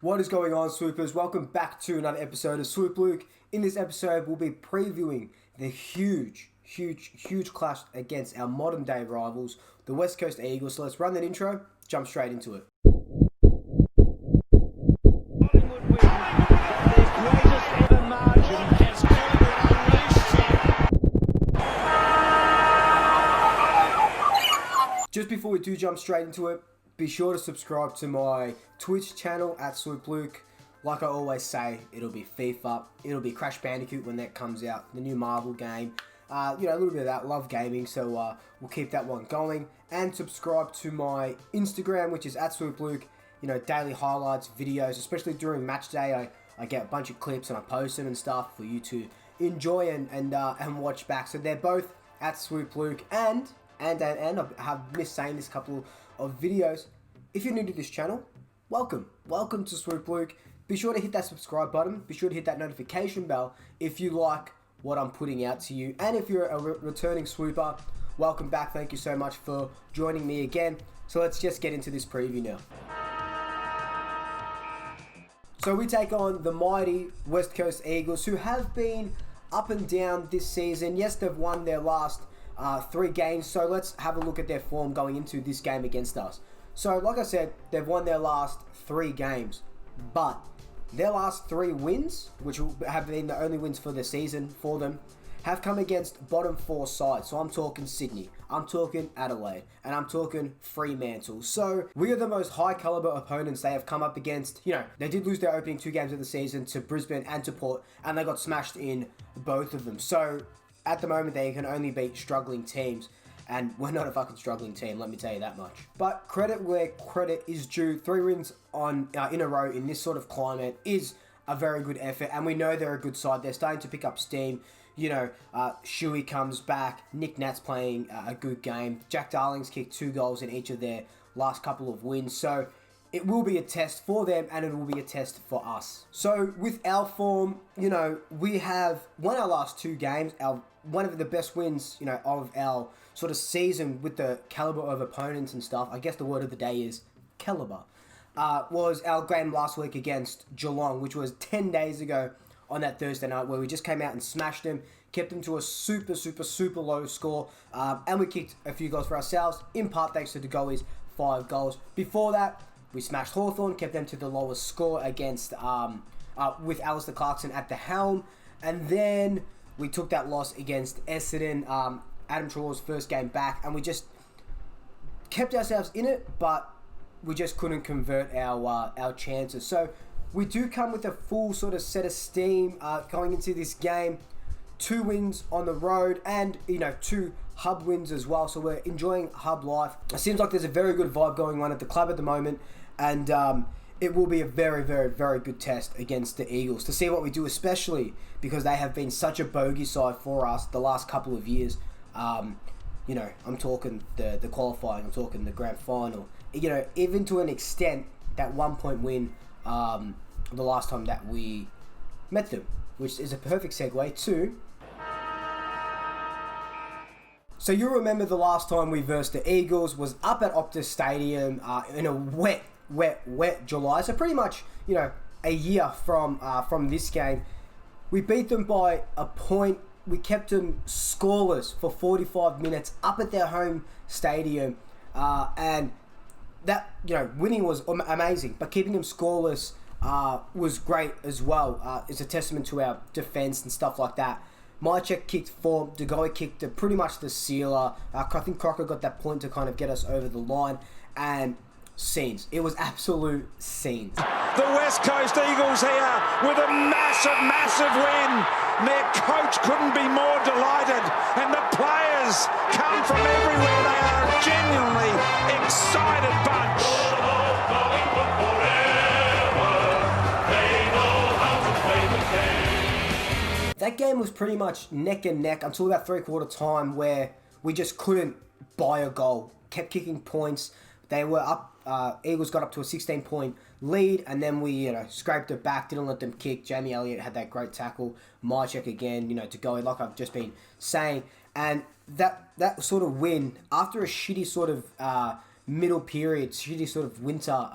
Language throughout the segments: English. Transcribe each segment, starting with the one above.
What is going on, Swoopers? Welcome back to another episode of Swoop Luke. In this episode, we'll be previewing the huge clash against our modern day rivals, the West Coast Eagles. So let's run that intro, jump straight into it. Just before we do jump straight into it, be sure to subscribe to my Twitch channel at Swoop Luke. Like I always say, it'll be FIFA, it'll be Crash Bandicoot when that comes out, the new Marvel game. A little bit of that, love gaming, so we'll keep that one going. And subscribe to my Instagram, which is at Swoop Luke. Daily highlights, videos, especially during match day. I get a bunch of clips and I post them and stuff for you to enjoy and watch back. So they're both at Swoop Luke and I have missed saying this couple of videos. If you're new to this channel, welcome to Swoop Luke. Be sure to hit that subscribe button, be sure to hit that notification bell if you like what I'm putting out to you, and if you're a returning swooper, welcome back. Thank you so much for joining me again. So let's just get into this preview now. So we take on the mighty West Coast Eagles, who have been up and down this season. Yes, they've won their last 3 games, so let's have a look at their form going into this game against us. So like I said, they've won their last 3 games, but their last 3 wins, which have been the only wins for the season for them, have come against bottom 4 sides. So I'm talking Sydney, I'm talking Adelaide, and I'm talking Fremantle. So we are the most high caliber opponents they have come up against. They did lose their opening 2 games of the season to Brisbane and to Port, and they got smashed in both of them. So at the moment, they can only beat struggling teams, and we're not a fucking struggling team, let me tell you that much. But credit where credit is due. 3 wins in a row in this sort of climate is a very good effort, and we know they're a good side. They're starting to pick up steam. Shuey comes back. Nick Nat's playing a good game. Jack Darling's kicked 2 goals in each of their last couple of wins. So it will be a test for them, and it will be a test for us. So with our form, we have won our last 2 games. One of the best wins, of our sort of season with the caliber of opponents and stuff. I guess the word of the day is caliber. Was our game last week against Geelong, which was 10 days ago on that Thursday night, where we just came out and smashed them, kept them to a super low score, and we kicked a few goals for ourselves, in part thanks to the goalies, 5 goals. Before that, we smashed Hawthorn, kept them to the lowest score against with Alistair Clarkson at the helm, and then we took that loss against Essendon, Adam Traw's first game back, and we just kept ourselves in it, but we just couldn't convert our chances. So we do come with a full sort of set of steam going into this game. 2 wins on the road, and 2 hub wins as well. So we're enjoying hub life. It seems like there's a very good vibe going on at the club at the moment, and it will be a very good test against the Eagles to see what we do, especially because they have been such a bogey side for us the last couple of years. I'm talking the qualifying, I'm talking the grand final. Even to an extent, that 1-point win the last time that we met them, which is a perfect segue to... So you'll remember the last time we versed the Eagles was up at Optus Stadium in a wet July. So pretty much, a year from this game. We beat them by a point. We kept them scoreless for 45 minutes up at their home stadium. And that, winning was amazing. But keeping them scoreless was great as well. It's a testament to our defense and stuff like that. Mychek kicked 4, De Goey kicked pretty much the sealer. I think Crocker got that point to kind of get us over the line. And scenes. It was absolute scenes. The West Coast Eagles here with a massive win. Their coach couldn't be more delighted. And the players come from everywhere. They are a genuinely excited bunch. That game was pretty much neck and neck until about 3/4 time, where we just couldn't buy a goal. Kept kicking points. They were up. Eagles got up to a 16-point lead, and then we, scraped it back. Didn't let them kick. Jamie Elliott had that great tackle. Mychek again, to go like I've just been saying, and that sort of win after a shitty sort of middle period, shitty sort of winter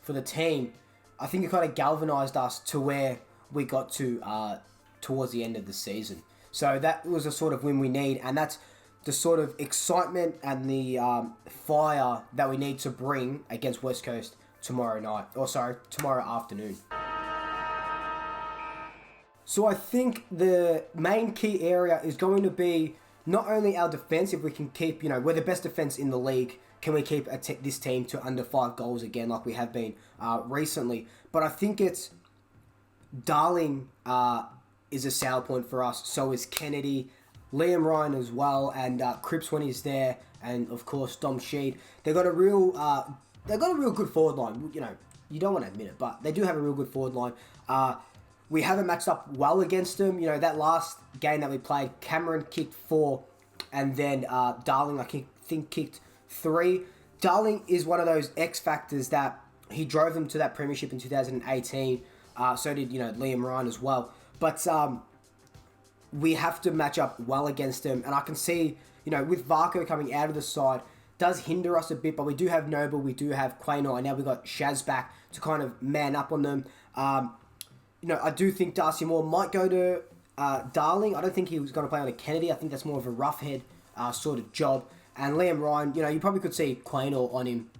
for the team. I think it kind of galvanised us to where we got to towards the end of the season. So that was a sort of win we need, and that's the sort of excitement and the fire that we need to bring against West Coast tomorrow afternoon. So I think the main key area is going to be not only our defense. If we can keep, we're the best defense in the league. Can we keep this team to under 5 goals again like we have been recently? But I think it's Darling is a sour point for us. So is Kennedy, Liam Ryan as well, and Cripps when he's there, and of course Dom Sheed. They've got a real good forward line. You don't want to admit it, but they do have a real good forward line. We haven't matched up well against them. That last game that we played, Cameron kicked 4, and then Darling I think kicked 3. Darling is one of those X factors that he drove them to that premiership in 2018. So did Liam Ryan as well. But we have to match up well against them, and I can see with Varco coming out of the side does hinder us a bit. But we do have Noble, we do have Quaynor, and now we've got Shaz back to kind of man up on them. I do think Darcy Moore might go to Darling. I don't think he was going to play on a Kennedy. I think that's more of a roughhead sort of job. And Liam Ryan, you probably could see Quaynor on him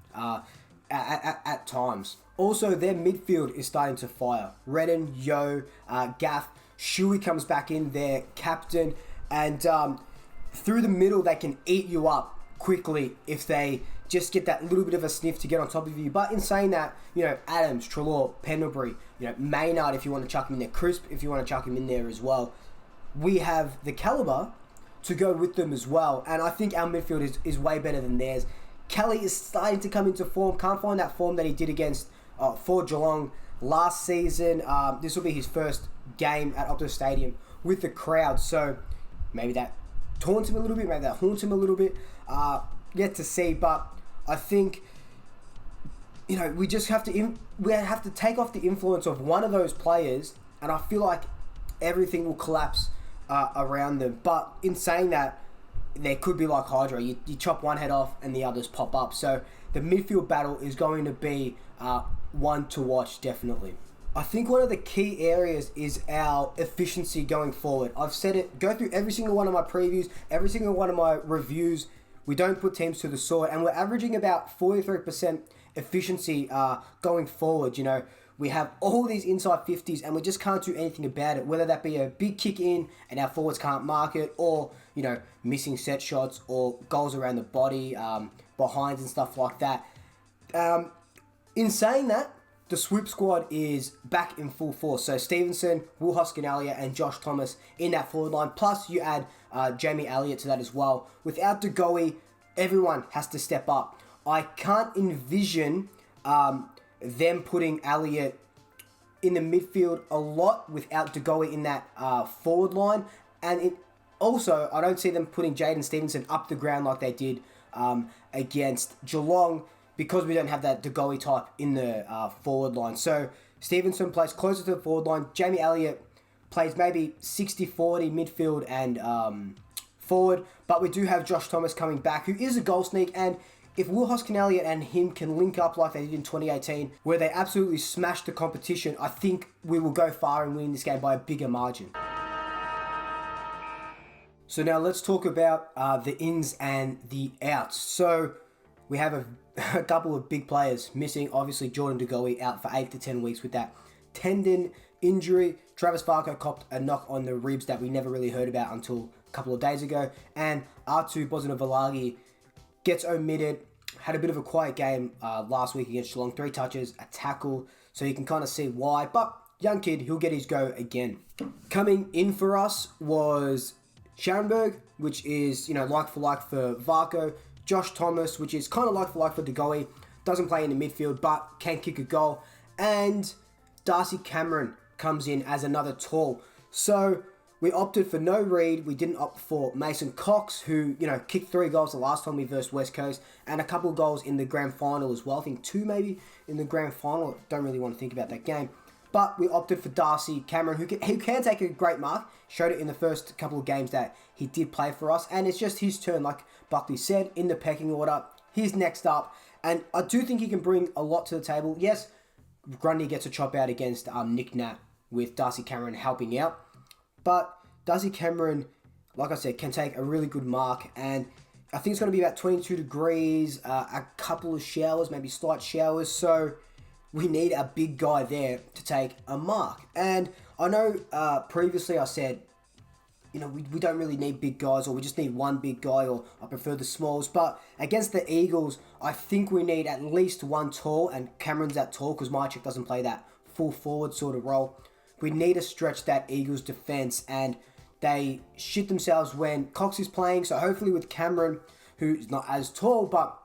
at times. Also, their midfield is starting to fire. Redden, Yo, Gaff, Shuey comes back in, their captain. And through the middle, they can eat you up quickly if they just get that little bit of a sniff to get on top of you. But in saying that, Adams, Treloar, Pendlebury, Maynard if you want to chuck him in there, Crisp if you want to chuck him in there as well. We have the calibre to go with them as well. And I think our midfield is way better than theirs. Kelly is starting to come into form. Can't find that form that he did against for Geelong last season. This will be his first game at Optus Stadium with the crowd. So maybe that taunts him a little bit. Maybe that haunts him a little bit. Yet to see. But I think we just have to take off the influence of one of those players, and I feel like everything will collapse around them. But in saying that, there could be like Hydra. You chop one head off and the others pop up. So the midfield battle is going to be one to watch, definitely. I think one of the key areas is our efficiency going forward. I've said it, go through every single one of my previews, every single one of my reviews. We don't put teams to the sword, and we're averaging about 43% efficiency going forward. We have all these inside 50s, and we just can't do anything about it, whether that be a big kick in and our forwards can't mark it, or missing set shots, or goals around the body, behinds and stuff like that. In saying that, the Swoop squad is back in full force. So Stevenson, Will Hoskin-Elliott, and Josh Thomas in that forward line. Plus you add Jamie Elliott to that as well. Without DeGoey, everyone has to step up. I can't envision them putting Elliott in the midfield a lot without DeGoey in that forward line. And also, I don't see them putting Jaden Stevenson up the ground like they did against Geelong, because we don't have that DeGoey type in the forward line. So Stevenson plays closer to the forward line. Jamie Elliott plays maybe 60-40 midfield and forward. But we do have Josh Thomas coming back, who is a goal sneak. And if Will Hoskin-Elliott and him can link up like they did in 2018, where they absolutely smashed the competition, I think we will go far and win this game by a bigger margin. So now let's talk about the ins and the outs. So we have a couple of big players missing. Obviously, Jordan DeGoey out for 8 to 10 weeks with that tendon injury. Travis Varco copped a knock on the ribs that we never really heard about until a couple of days ago. And R2 Bosnia-Valagi gets omitted. Had a bit of a quiet game last week against Geelong. 3 touches, a tackle. So you can kind of see why. But young kid, he'll get his go again. Coming in for us was Scharenberg, which is, like for like for Varco. Josh Thomas, which is kind of like for like for DeGoey. Doesn't play in the midfield, but can kick a goal. And Darcy Cameron comes in as another tall. So we opted for no Reed. We didn't opt for Mason Cox, who, kicked 3 goals the last time we versed West Coast, and a couple of goals in the grand final as well. I think 2 maybe in the grand final. Don't really want to think about that game. But we opted for Darcy Cameron, who can take a great mark. Showed it in the first couple of games that he did play for us. And it's just his turn, like Buckley said, in the pecking order. He's next up. And I do think he can bring a lot to the table. Yes, Grundy gets a chop out against Nick Nat with Darcy Cameron helping out. But Darcy Cameron, like I said, can take a really good mark. And I think it's going to be about 22 degrees, a couple of showers, maybe slight showers. So we need a big guy there to take a mark. And I know previously I said, you know, we don't really need big guys, or we just need one big guy, or I prefer the smalls. But against the Eagles, I think we need at least one tall, and Cameron's that tall because Mychik doesn't play that full forward sort of role. We need to stretch that Eagles defense, and they shit themselves when Cox is playing. So hopefully with Cameron, who's not as tall, but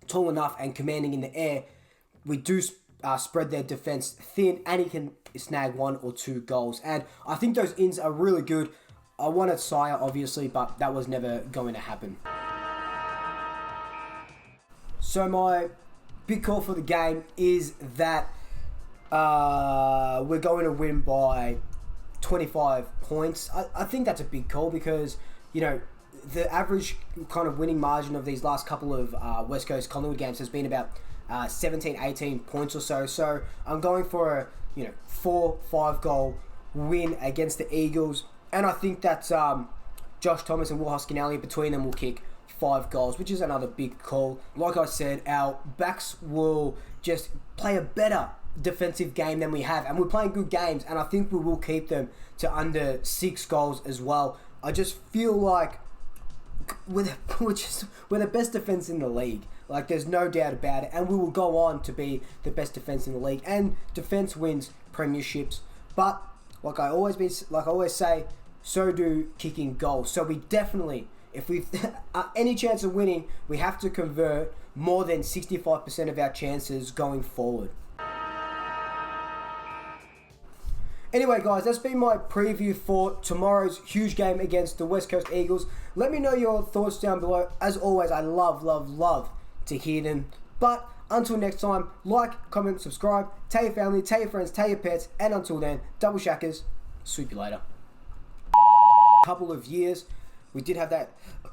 tall enough and commanding in the air, we do spread their defense thin, and he can snag 1 or 2 goals. And I think those ins are really good. I wanted Sire, obviously, but that was never going to happen. So my big call for the game is that we're going to win by 25 points. I think that's a big call because, you know, the average kind of winning margin of these last couple of West Coast Collingwood games has been about 17, 18 points or so. So I'm going for a 4-5 goal win against the Eagles. And I think that Josh Thomas and Will Hoskin-Elliott, between them, will kick 5 goals, which is another big call. Like I said, our backs will just play a better defensive game than we have. And we're playing good games, and I think we will keep them to under 6 goals as well. I just feel like we're the best defense in the league. Like, there's no doubt about it. And we will go on to be the best defense in the league. And defense wins premierships. But like I always say, so do kicking goals. So we definitely, if we've any chance of winning, we have to convert more than 65% of our chances going forward. Anyway, guys, that's been my preview for tomorrow's huge game against the West Coast Eagles. Let me know your thoughts down below. As always, I love to hear them. But until next time, like, comment, subscribe, tell your family, tell your friends, tell your pets, and until then, double shackers, swoop you later. Couple of years, we did have that.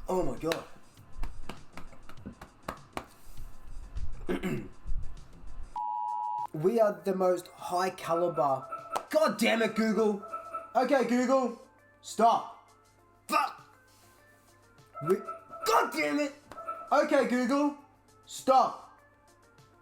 Oh my god. We are the most high caliber. God damn it, Google. Okay, Google, stop. Fuck. God damn it. Okay, Google, stop.